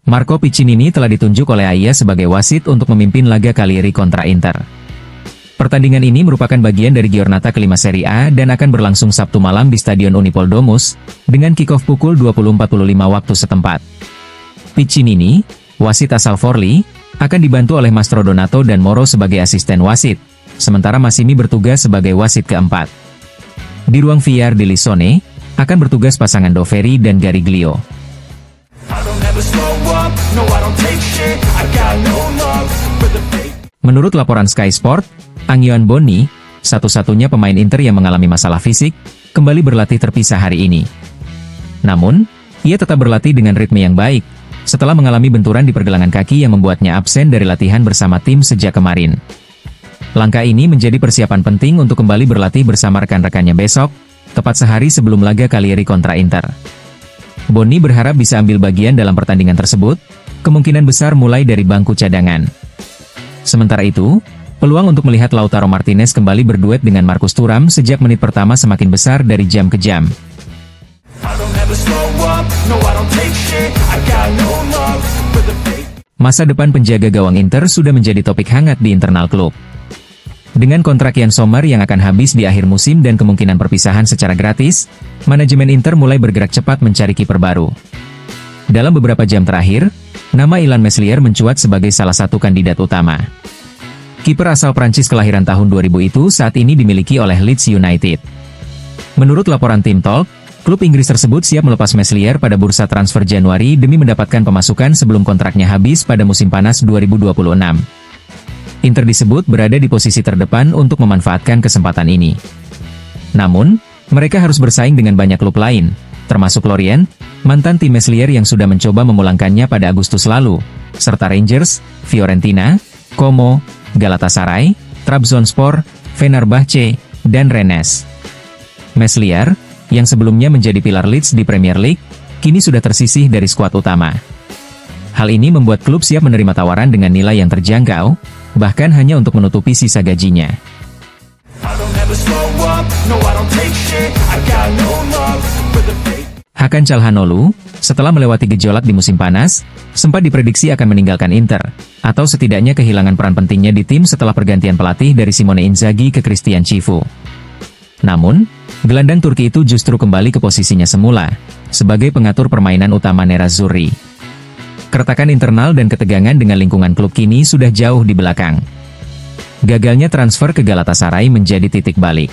Marco Piccinini telah ditunjuk oleh AIA sebagai wasit untuk memimpin laga Cagliari kontra Inter. Pertandingan ini merupakan bagian dari giornata kelima Serie A dan akan berlangsung Sabtu malam di Stadion Unipol Domus, dengan kick-off pukul 20.45 waktu setempat. Piccinini, wasit asal Forlì, akan dibantu oleh Mastro Donato dan Moro sebagai asisten wasit, sementara Massimi bertugas sebagai wasit keempat. Di ruang VAR di Lissone, akan bertugas pasangan Doveri dan Gariglio. Menurut laporan Sky Sport, Angioan Bonni, satu-satunya pemain Inter yang mengalami masalah fisik, kembali berlatih terpisah hari ini. Namun, ia tetap berlatih dengan ritme yang baik, setelah mengalami benturan di pergelangan kaki yang membuatnya absen dari latihan bersama tim sejak kemarin. Langkah ini menjadi persiapan penting untuk kembali berlatih bersama rekan-rekannya besok, tepat sehari sebelum laga Cagliari kontra Inter. Bonni berharap bisa ambil bagian dalam pertandingan tersebut, kemungkinan besar mulai dari bangku cadangan. Sementara itu, peluang untuk melihat Lautaro Martinez kembali berduet dengan Marcus Thuram sejak menit pertama semakin besar dari jam ke jam. Masa depan penjaga gawang Inter sudah menjadi topik hangat di internal klub. Dengan kontrak Yann Sommer yang akan habis di akhir musim dan kemungkinan perpisahan secara gratis, manajemen Inter mulai bergerak cepat mencari kiper baru. Dalam beberapa jam terakhir, nama Ilan Meslier mencuat sebagai salah satu kandidat utama. Kiper asal Prancis kelahiran tahun 2000 itu saat ini dimiliki oleh Leeds United. Menurut laporan Team Talk, klub Inggris tersebut siap melepas Meslier pada bursa transfer Januari demi mendapatkan pemasukan sebelum kontraknya habis pada musim panas 2026. Inter disebut berada di posisi terdepan untuk memanfaatkan kesempatan ini. Namun, mereka harus bersaing dengan banyak klub lain, termasuk Lorient, mantan tim Meslier yang sudah mencoba memulangkannya pada Agustus lalu, serta Rangers, Fiorentina, Como, Galatasaray, Trabzonspor, Fenerbahce, dan Rennes. Meslier, yang sebelumnya menjadi pilar Leeds di Premier League, kini sudah tersisih dari skuad utama. Hal ini membuat klub siap menerima tawaran dengan nilai yang terjangkau, bahkan hanya untuk menutupi sisa gajinya. Hakan Calhanoglu, setelah melewati gejolak di musim panas, sempat diprediksi akan meninggalkan Inter, atau setidaknya kehilangan peran pentingnya di tim setelah pergantian pelatih dari Simone Inzaghi ke Christian Chivu. Namun, gelandang Turki itu justru kembali ke posisinya semula, sebagai pengatur permainan utama Nerazzurri. Keretakan internal dan ketegangan dengan lingkungan klub kini sudah jauh di belakang. Gagalnya transfer ke Galatasaray menjadi titik balik.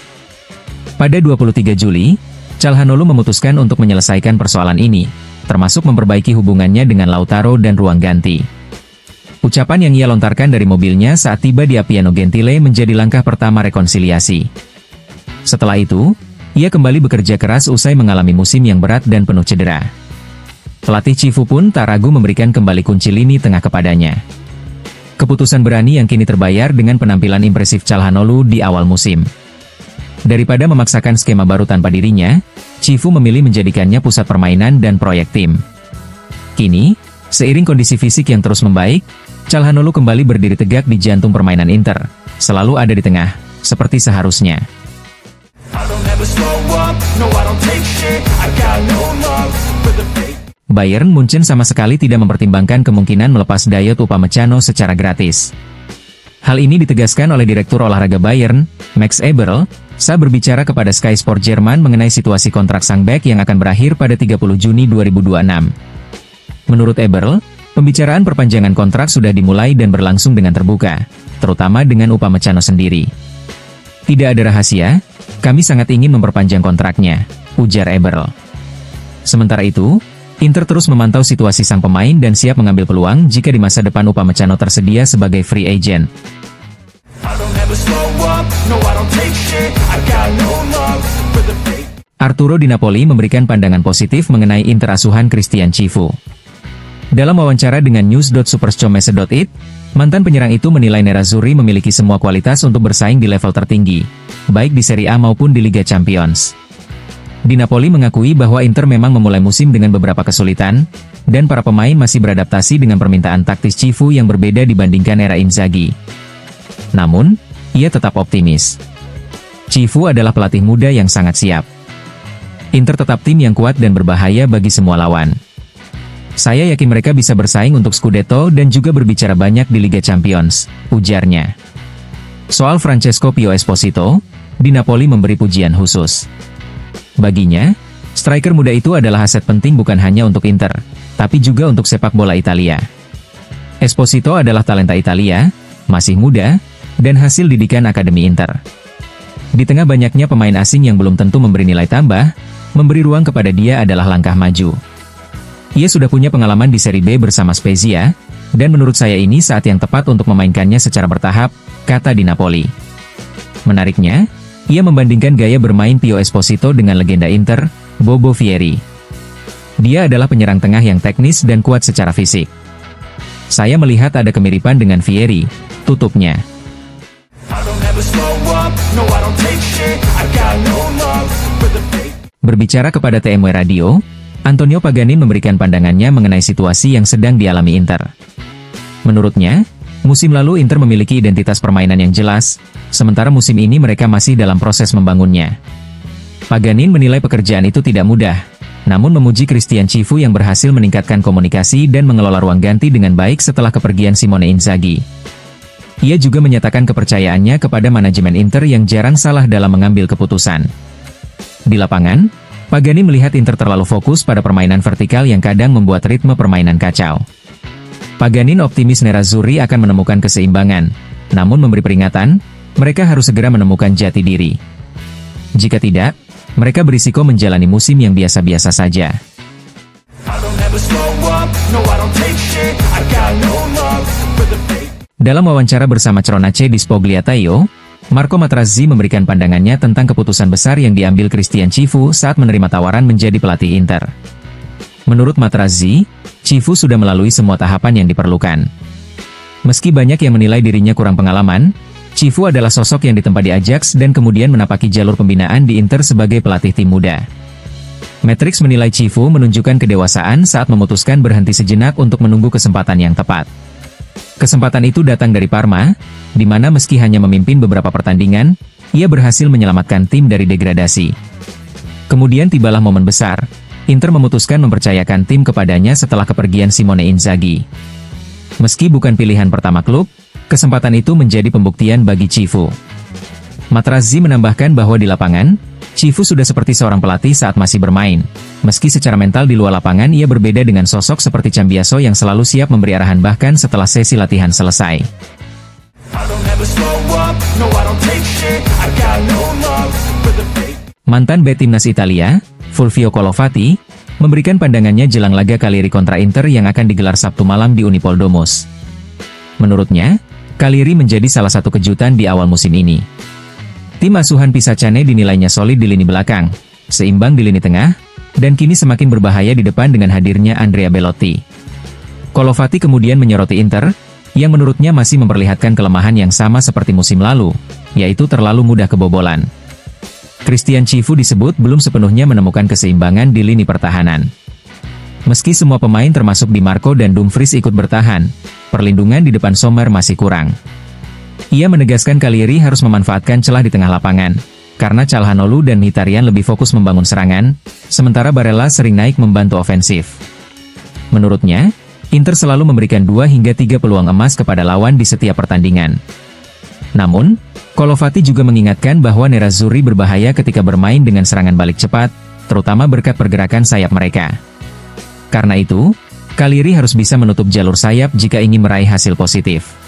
Pada 23 Juli, Calhanoglu memutuskan untuk menyelesaikan persoalan ini, termasuk memperbaiki hubungannya dengan Lautaro dan ruang ganti. Ucapan yang ia lontarkan dari mobilnya saat tiba di Appiano Gentile menjadi langkah pertama rekonsiliasi. Setelah itu, ia kembali bekerja keras usai mengalami musim yang berat dan penuh cedera. Pelatih Chivu pun tak ragu memberikan kembali kunci lini tengah kepadanya. Keputusan berani yang kini terbayar dengan penampilan impresif Calhanoglu di awal musim. Daripada memaksakan skema baru tanpa dirinya, Chivu memilih menjadikannya pusat permainan dan proyek tim. Kini, seiring kondisi fisik yang terus membaik, Calhanoglu kembali berdiri tegak di jantung permainan Inter, selalu ada di tengah, seperti seharusnya. Bayern Munchen sama sekali tidak mempertimbangkan kemungkinan melepas Dayot Upamecano secara gratis. Hal ini ditegaskan oleh Direktur Olahraga Bayern, Max Eberl, saat berbicara kepada Sky Sport Jerman mengenai situasi kontrak sang bek yang akan berakhir pada 30 Juni 2026. Menurut Eberl, pembicaraan perpanjangan kontrak sudah dimulai dan berlangsung dengan terbuka, terutama dengan Upamecano sendiri. Tidak ada rahasia, kami sangat ingin memperpanjang kontraknya, ujar Eberl. Sementara itu, Inter terus memantau situasi sang pemain dan siap mengambil peluang jika di masa depan Upamecano tersedia sebagai free agent. Arturo Di Napoli memberikan pandangan positif mengenai Inter asuhan Christian Chivu. Dalam wawancara dengan news.superscomese.it, mantan penyerang itu menilai Nerazzurri memiliki semua kualitas untuk bersaing di level tertinggi, baik di Serie A maupun di Liga Champions. Di Napoli mengakui bahwa Inter memang memulai musim dengan beberapa kesulitan, dan para pemain masih beradaptasi dengan permintaan taktis Chivu yang berbeda dibandingkan era Inzaghi. Namun, ia tetap optimis. Chivu adalah pelatih muda yang sangat siap. Inter tetap tim yang kuat dan berbahaya bagi semua lawan. Saya yakin mereka bisa bersaing untuk Scudetto dan juga berbicara banyak di Liga Champions, ujarnya. Soal Francesco Pio Esposito, di Napoli memberi pujian khusus. Baginya, striker muda itu adalah aset penting bukan hanya untuk Inter, tapi juga untuk sepak bola Italia. Esposito adalah talenta Italia, masih muda, dan hasil didikan Akademi Inter. Di tengah banyaknya pemain asing yang belum tentu memberi nilai tambah, memberi ruang kepada dia adalah langkah maju. Ia sudah punya pengalaman di Serie B bersama Spezia, dan menurut saya ini saat yang tepat untuk memainkannya secara bertahap, kata di Napoli. Menariknya, ia membandingkan gaya bermain Pio Esposito dengan legenda Inter, Bobo Vieri. Dia adalah penyerang tengah yang teknis dan kuat secara fisik. Saya melihat ada kemiripan dengan Vieri, tutupnya. Berbicara kepada TMW Radio, Antonio Paganin memberikan pandangannya mengenai situasi yang sedang dialami Inter. Menurutnya, musim lalu Inter memiliki identitas permainan yang jelas, sementara musim ini mereka masih dalam proses membangunnya. Paganin menilai pekerjaan itu tidak mudah, namun memuji Christian Cifu yang berhasil meningkatkan komunikasi dan mengelola ruang ganti dengan baik setelah kepergian Simone Inzaghi. Ia juga menyatakan kepercayaannya kepada manajemen Inter yang jarang salah dalam mengambil keputusan. Di lapangan, Paganin melihat Inter terlalu fokus pada permainan vertikal yang kadang membuat ritme permainan kacau. Paganin optimis Nerazzurri akan menemukan keseimbangan, namun memberi peringatan, mereka harus segera menemukan jati diri. Jika tidak, mereka berisiko menjalani musim yang biasa-biasa saja. Dalam wawancara bersama Cronace di Spogliatella, Marco Materazzi memberikan pandangannya tentang keputusan besar yang diambil Christian Cifu saat menerima tawaran menjadi pelatih Inter. Menurut Materazzi, Cifu sudah melalui semua tahapan yang diperlukan. Meski banyak yang menilai dirinya kurang pengalaman, Cifu adalah sosok yang ditempa di Ajax dan kemudian menapaki jalur pembinaan di Inter sebagai pelatih tim muda. Matrix menilai Cifu menunjukkan kedewasaan saat memutuskan berhenti sejenak untuk menunggu kesempatan yang tepat. Kesempatan itu datang dari Parma, di mana meski hanya memimpin beberapa pertandingan, ia berhasil menyelamatkan tim dari degradasi. Kemudian tibalah momen besar, Inter memutuskan mempercayakan tim kepadanya setelah kepergian Simone Inzaghi. Meski bukan pilihan pertama klub, kesempatan itu menjadi pembuktian bagi Cifu. Materazzi menambahkan bahwa di lapangan, Cifu sudah seperti seorang pelatih saat masih bermain. Meski secara mental di luar lapangan ia berbeda dengan sosok seperti Cambiaso yang selalu siap memberi arahan bahkan setelah sesi latihan selesai. Mantan bek timnas Italia, Fulvio Colovati, memberikan pandangannya jelang laga Cagliari kontra Inter yang akan digelar Sabtu malam di Unipol Domus. Menurutnya, Cagliari menjadi salah satu kejutan di awal musim ini. Tim asuhan Pisacane dinilainya solid di lini belakang, seimbang di lini tengah, dan kini semakin berbahaya di depan dengan hadirnya Andrea Belotti. Colovati kemudian menyoroti Inter, yang menurutnya masih memperlihatkan kelemahan yang sama seperti musim lalu, yaitu terlalu mudah kebobolan. Christian Cifu disebut belum sepenuhnya menemukan keseimbangan di lini pertahanan. Meski semua pemain termasuk Di Marco dan Dumfries ikut bertahan, perlindungan di depan Sommer masih kurang. Ia menegaskan Cagliari harus memanfaatkan celah di tengah lapangan, karena Calhanoglu dan Mkhitaryan lebih fokus membangun serangan, sementara Barella sering naik membantu ofensif. Menurutnya, Inter selalu memberikan 2 hingga 3 peluang emas kepada lawan di setiap pertandingan. Namun, Colovati juga mengingatkan bahwa Nerazzurri berbahaya ketika bermain dengan serangan balik cepat, terutama berkat pergerakan sayap mereka. Karena itu, Cagliari harus bisa menutup jalur sayap jika ingin meraih hasil positif.